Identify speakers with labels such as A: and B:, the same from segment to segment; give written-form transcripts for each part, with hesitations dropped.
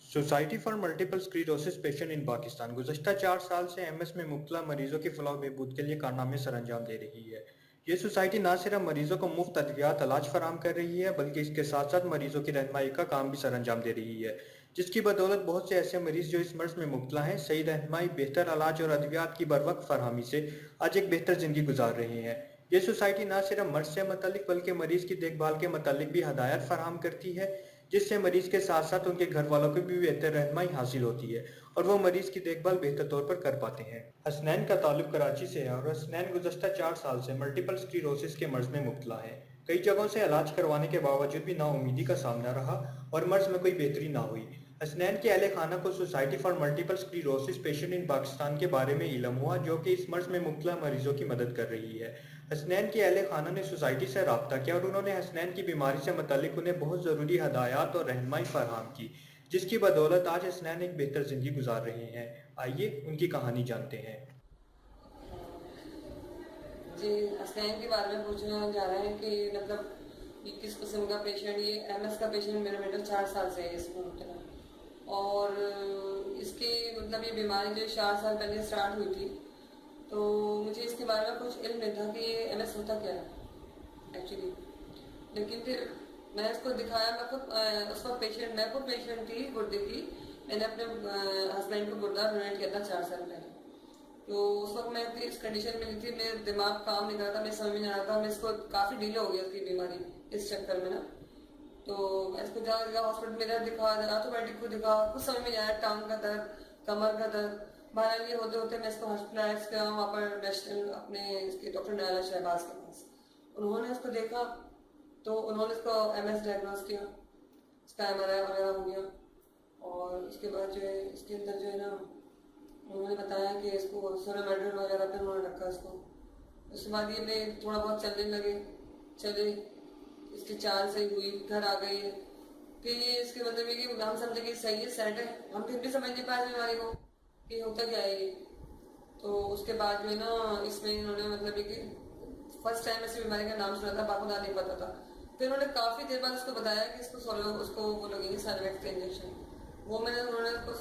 A: Society for multiple sclerosis patient in Pakistan गुज़श्ता 4 साल से एमएस में मुब्तला मरीजों की फलाह बहबूद के लिए कारनामे सरअंजाम दे रही है। ये सोसाइटी न सिर्फ मरीजों को मुफ्त अद्वियात इलाज फराहम कर रही है, बल्कि इसके साथ साथ मरीजों की रहनुमाई का काम भी सरअंजाम दे रही है, जिसकी बदौलत बहुत से ऐसे मरीज जो इस मर्ज में मुब्तला हैं, सही रहनुमाई, बेहतर इलाज और अद्वियात की बरवक्त फरहमी से आज एक बेहतर ज़िंदगी गुजार रहे हैं। ये सोसाइटी न सिर्फ मर्ज से मुतल्लिक बल्कि मरीज की देखभाल के मुतल्लिक भी हदायत फराहम करती है, जिससे मरीज के साथ साथ उनके घर वालों को भी बेहतर रहनुमाई हासिल होती है और वो मरीज की देखभाल बेहतर तौर पर कर पाते हैं। हसनैन का ताल्लुक कराची से है और हसनैन गुज़श्ता 4 साल से मल्टीपल स्क्लेरोसिस के मर्ज में मुब्तला है। कई जगहों से इलाज करवाने के बावजूद भी नाउमीदी का सामना रहा और मर्ज में कोई बेहतरी ना हुई। हसनैन के अहले खाना को society for multiple sclerosis patient in Pakistan के बारे में इल्म हुआ, जो कि इस मर्ज में मुब्तला मरीजों की मदद कर रही है। हसनैन के अहले खाना ने सोसाइटी से रब्ता किया और उन्होंने हसनैन की बीमारी से मुतल्लिक उन्हें बहुत ज़रूरी हदायत और रहनुमाई फराहम की, जिसकी बदौलत आज हसनैन एक बेहतर ज़िंदगी गुजार रहे हैं। आइए उनकी कहानी जानते हैं।
B: जी, हसनैन के बारे में पूछना जा रहे हैं कि मतलब ये किस किस्म का पेशेंट, ये एमएस का पेशेंट मेरा बेटा 4 साल से है इसको मुब्तला। और इसकी मतलब ये बीमारी जो 4 साल पहले स्टार्ट हुई थी, तो मुझे इसके बारे में कुछ इल्म नहीं था कि ये एमएस होता क्या है एक्चुअली। लेकिन फिर मैं इसको दिखाया, मैं खुद उस वक्त पेशेंट, मैं खुद पेशेंट थी गुर्दे की। मैंने अपने हस्बैंड को गुर्दा डोनेट किया था 4 साल पहले। तो उस वक्त मैं इस कंडीशन में थी, मेरा दिमाग काम नहीं कर रहा था, मैं समझ में नहीं आ रहा था, मैं इसको काफ़ी डीले हो गया उसकी बीमारी इस चक्कर में ना। तो मैं इसको जगह हॉस्पिटल मेरा दिखा, ऑर्थोपेडिक को दिखा, कुछ समझ में नहीं आया, टांग का दर्द, कमर का दर्द, बहरहाल ये होते होते मैं इसको हॉस्पिटलाइज किया वहाँ पर नेशनल अपने इसके डॉक्टर नैला शहबाज के पास। उन्होंने इसको देखा तो उन्होंने इसको एमएस डायग्नोस किया, इसका एमआरआई वगैरह हो गया। और उसके बाद जो है इसके अंदर जो है ना, उन्होंने बताया कि इसको सोलोमेड्रिन वगैरह पे उन्होंने रखा इसको। उसके बाद ये मैं थोड़ा बहुत चलने लगे, चले, इसकी चाल सही हुई, घर आ गई है। फिर ये इसके मतलब ये कि हम समझे कि सही है, सेट है, हम फिर भी समझ नहीं पाए बीमारी को कि होता क्या है ये। तो उसके बाद जो है ना, इसमें इन्होंने मतलब ये कि फर्स्ट टाइम ऐसी बीमारी का नाम सुना था, बाकी नहीं पता था। फिर उन्होंने काफ़ी देर बाद उसको बताया कि उसको वो लगेंगे सर्वेक्स का इंजेक्शन। वो मैंने उन्होंने उसको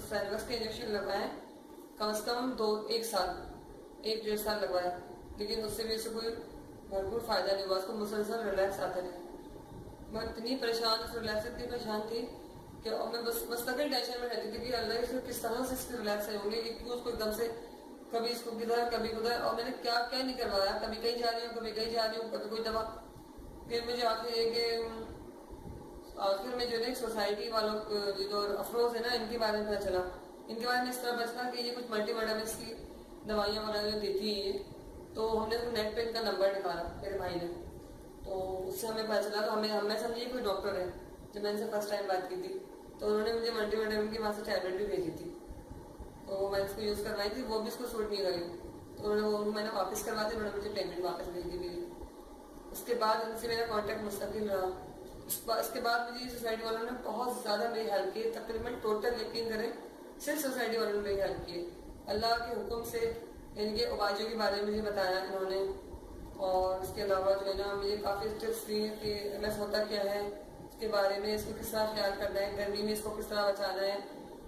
B: सर्वेक्स का इंजेक्शन लगवाया कम से कम 1 साल 1-1.5 साल लगवाया, लेकिन उससे भी इससे कोई भरपूर फायदा नहीं हुआ। उसको मुसलसल रिलैक्स आता रहा। मैं इतनी परेशान, उस रिलैक्स से इतनी परेशान थी कि और मैं बस मुस्तकिल टेंशन में रहती थी कि अल्लाह इसको किस तरह से इसके रिलैक्स होंगे, क्यों उसको एकदम से कभी इसको किधर कभी उधर, और मैंने क्या क्या नहीं करवाया, कभी कहीं जा रही हूँ, कभी कहीं जा रही हूँ, कभी कोई दवा। फिर मुझे आखिर में जो है सोसाइटी वालों जो अफरोज है ना, इनके बारे में पता चला। इनके बारे में इस तरह पता चला कि ये कुछ मल्टी विटामिन्स की दवाइयाँ वगैरह जो देती हैं ये। तो हमने नेट पे इनका नंबर निकाला मेरे भाई ने, तो उससे हमें पता चला। तो हमें समझिए कोई डॉक्टर है, जब मैंने इनसे फर्स्ट टाइम बात की थी तो उन्होंने मुझे मल्टी विटामिन की वहाँ से टैबलेट भी भेजी थी। तो मैं इसको यूज़ करवाई थी, वो भी इसको सूट नहीं करी। तो उन्होंने वो मैंने वापस करवा दी, उन्होंने मुझे पेमेंट वापस भेज दी मेरी। उसके बाद उनसे मेरा कांटेक्ट मुस्तकिल रहा। इसके बाद मुझे सोसाइटी वालों ने बहुत ज़्यादा मेरी हेल्प की, तकरीबन टोटल यकीन करें सिर्फ सोसाइटी वालों ने मेरी हेल्प की। अल्लाह के हुक्म से इनके उपायों के बारे में मुझे बताया इन्होंने। और उसके अलावा जो है ना, मुझे काफ़ी टिप्स दी कि एमएस होता क्या है, इसके बारे में, इसको किस तरह ख्याल करना है, गर्मी में इसको किस तरह बचाना है,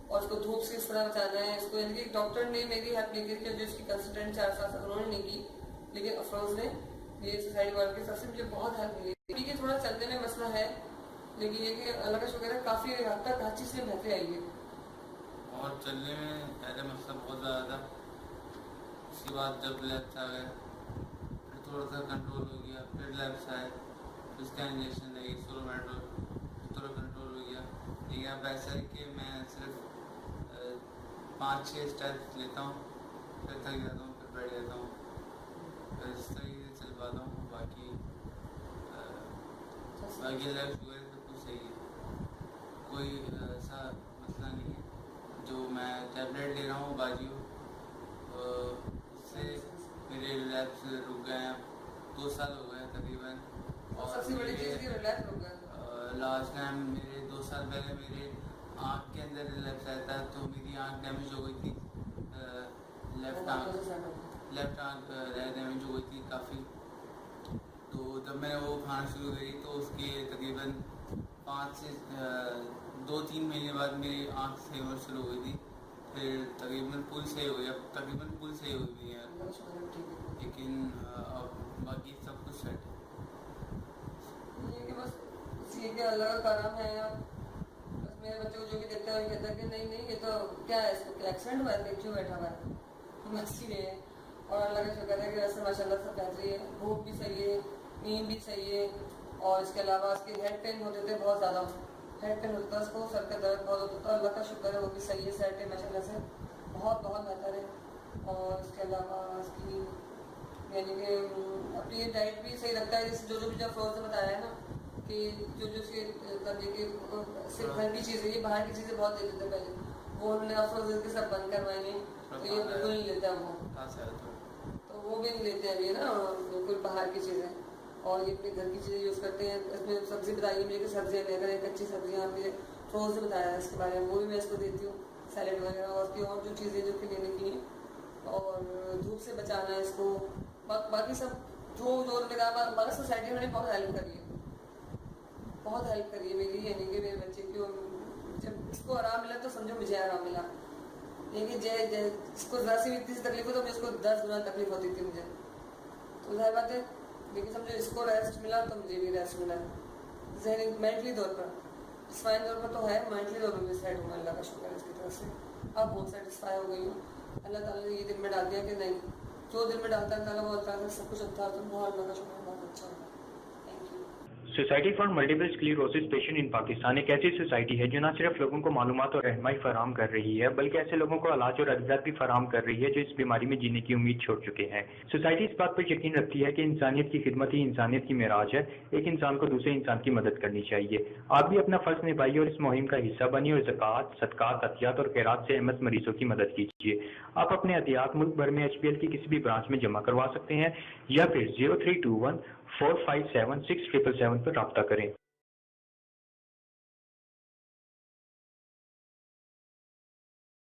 B: और उसको धूप से किस तरह बचाना है इसको। यानी कि डॉक्टर ने मेरी हेल्प नहीं की, जो इसकी कंसल्टेंट 4 साल से उन्होंने नहीं की, लेकिन अफरोज ने, ये सोसाइटी वालों के सबसे मुझे बहुत हेल्प मिली। ठीक है, थोड़ा चलने में मसला है, लेकिन ये कि अल्लाह का शुक्र है काफ़ी हद तक हर चीज़ से बेहतरी आई है।
C: और चलने में पहले मसला बहुत ज़्यादा था, उसके बाद जब लैब्स आ गए फिर थोड़ा सा कंट्रोल हो गया, फिर लैब्स आए, फिर उसका इंजेक्शन लगी सोलोमेड्रिन, फिर थोड़ा कंट्रोल हो गया। लेकिन अब ऐसा है कि मैं सिर्फ 5-6 स्टेप्स लेता हूँ, फिर थक जाता हूँ, फिर बैठ जाता हूँ, फिर इस तरीके से चल पाता हूँ। बाकी लैब्स वगैरह सब कुछ सही है, कोई ऐसा मसला नहीं है। जो मैं टैबलेट ले रहा हूँ बाजियो, उससे मेरे रिलैप्स रुक गए हैं, 2 साल हो गए तकरीबन। और
B: सबसे बड़ी चीज़ कि रिलैक्स हो गया।
C: लास्ट टाइम मेरे 2 साल पहले मेरे आँख के अंदर रिलैप्स आया था, तो मेरी आँख डैमेज हो गई थी, लेफ्ट आँख डैमेज हो गई थी काफ़ी। तो जब मैंने वो खाना शुरू करी तो उसके तकरीबन 5 से 2-3 مہینے بعد میری آنکھ صحیح ہونا شروع ہوئی تھی، پھر تقریباً پوری صحیح ہوئی، اب تقریباً پوری صحیح ہوئی بھی ہے،
B: اللہ کا شکر ہے ٹھیک ہے.
C: لیکن اب باقی سب کچھ سیٹ ہے.
B: یہ کہ بس یہ کہ اللہ کا کرم ہے. بس میرے بچے کو جو بھی دیکھتا ہے وہ کہتا ہے کہ نہیں نہیں یہ تو کیا ہے، اس کو ایکسیڈنٹ ہوا ہے، کیوں بیٹھا ہوا ہے، بس یہ ہے. اور اللہ کا شکر ہے کہ ویسے ماشاء اللہ سب بہتری ہے، بھوک بھی صحیح ہے، نیند بھی صحیح ہے. اور اس کے علاوہ اس کے ہیڈ پین ہوتے تھے بہت زیادہ، ہیڈ پین ہوتا ہے اس کو، سر کا درد بہت ہوتا تھا. اللہ کا شکر ہے وہ بھی صحیح ہے، سیٹ ہے ماشاء اللہ سے، بہت بہت بہتر ہے. اور اس کے علاوہ اس کی یعنی کہ اپنی ڈائٹ بھی صحیح رکھتا ہے، جیسے جو بھی جو فروز نے بتایا ہے نا کہ جو اس کے طبیعت کے صرف گھر کی چیزیں، یہ باہر کی چیزیں بہت دیتے تھے پہلے، وہ انہوں نے افروز کے سب بند کروائے ہیں، تو یہ بالکل نہیں لیتا وہ، تو وہ بھی نہیں لیتے ہیں ابھی نا بالکل باہر کی چیزیں. اور یہ اپنے گھر کی چیزیں یوز کرتے ہیں. اس میں سبزی بتائیے مجھے کہ سبزیاں لے کر کچی سبزیاں مجھے فروز نے بتایا ہے اس کے بارے میں، وہ بھی میں اس کو دیتی ہوں، سیلیڈ وغیرہ اور اس کی اور جو چیزیں جو کہ لینے کی ہیں. اور دھوپ سے بچانا ہے اس کو، باقی سب جو انہوں نے کہا. ہماری سوسائٹی میں نے بہت ہیلپ کری ہے، بہت ہیلپ کری ہے میری، یعنی کہ میرے بچے کی. جب اس کو آرام ملا تو سمجھو مجھے آرام ملا. لیکن اس کو ذرا سی بھی اتنی سی تکلیف ہو تو مجھے اس کو 10 گنا تکلیف ہوتی تھی مجھے، تو ظاہر بات ہے. لیکن سمجھو اس کو ریسٹ ملا تو مجھے بھی ریسٹ ملا، ذہنی مینٹلی طور پر. جسمانی طور پر تو ہے، مینٹلی طور پر بھی سیٹ ہوں، اللہ کا شکر ہے اس کی طرف سے. اب بہت سیٹسفائی ہو گئی ہوں. اللہ تعالیٰ نے یہ دل میں ڈال دیا کہ نہیں، جو دل میں ڈالتا ہے تعالیٰ وہ اللہ سب کچھ اچھا ہوتا ہے. بہت اللہ کا شکر ہے، بہت اچھا ہوتا ہے. Thank you.
A: Society for multiple sclerosis patient in Pakistan ایک ایسی سوسائٹی ہے جو نہ صرف لوگوں کو معلومات اور رہنمائی فراہم کر رہی ہے بلکہ ایسے لوگوں کو علاج اور ادویات بھی فراہم کر رہی ہے جو اس بیماری میں جینے کی امید چھوڑ چکے ہیں. سوسائٹی اس بات پر یقین رکھتی ہے کہ انسانیت کی خدمت ہی انسانیت کی معراج ہے. ایک انسان کو دوسرے انسان کی مدد کرنی چاہیے. آپ بھی اپنا فرض نبھائیے اور اس مہم کا حصہ بنیے اور زکوٰۃ، صدقات، عطیات اور خیرات سے MS مریضوں کی مدد کیجیے. آپ اپنے عطیات ملک بھر میں HPL کی کسی بھی برانچ میں جمع کروا سکتے ہیں یا پھر 0321 457 6777 پر رابطہ کریں.